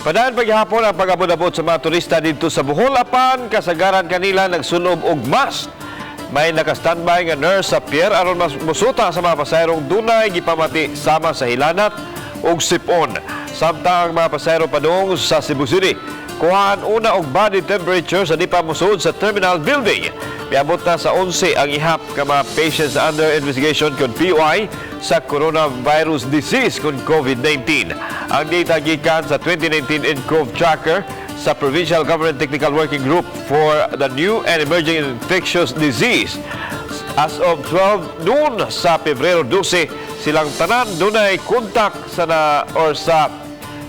Padaan paghihapon ang pag-abot-abot sa mga turista dito sa Bohol apan kasagaran kanila nagsunob og mask. May naka-standby nga nurse sa pier aron musuta sa mga pasahero dunay gipamati sama sa hilanat ug sipon. Samtang ang mga pasahero padung sa Cebu City kuhaan una og body temperature sa di pa musud sa terminal building. Miabot na sa 11 ang ihap ka mga patients under investigation kon POI sa coronavirus disease kon COVID-19. Ang data gikan sa 2019 ENCOV tracker sa Provincial Government Technical Working Group for the New and Emerging Infectious Disease. As of 12 noon sa Pebrero 12, silang tanan dunay kontak sa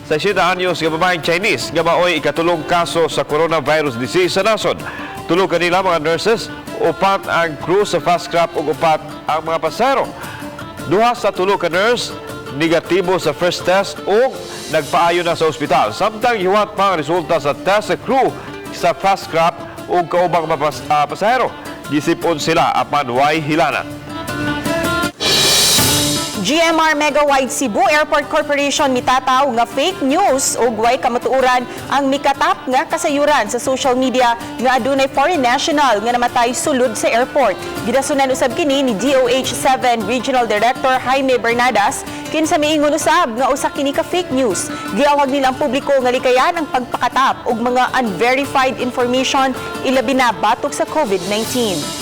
60 anyos nga babaeng Chinese nga maoy ikatulong kaso sa coronavirus disease sa nason. Tulo kanila mga nurses, upat ang crew sa fast crab ug upat ang mga pasahero. Duha sa tulo ka nurse negatibo sa first test o nagpaayo na sa ospital. Samtang hiwat pa ang resulta sa test sa crew sa fast crab o kaubang pasahero. Gisipon sila apan way hilanan. GMR Megawide Cebu Airport Corporation mitataw nga fake news o way kamatuuran ang mikatap nga kasayuran sa social media nga adunay foreign national nga namatay sulod sa airport. Gidasunan usab kini ni DOH-7 Regional Director Jaime Bernadas kinsa miingon usab nga usa kini ka fake news. Giawag nila ang publiko nga likayan ang pagpakatap og mga unverified information ilabi na batok sa COVID-19.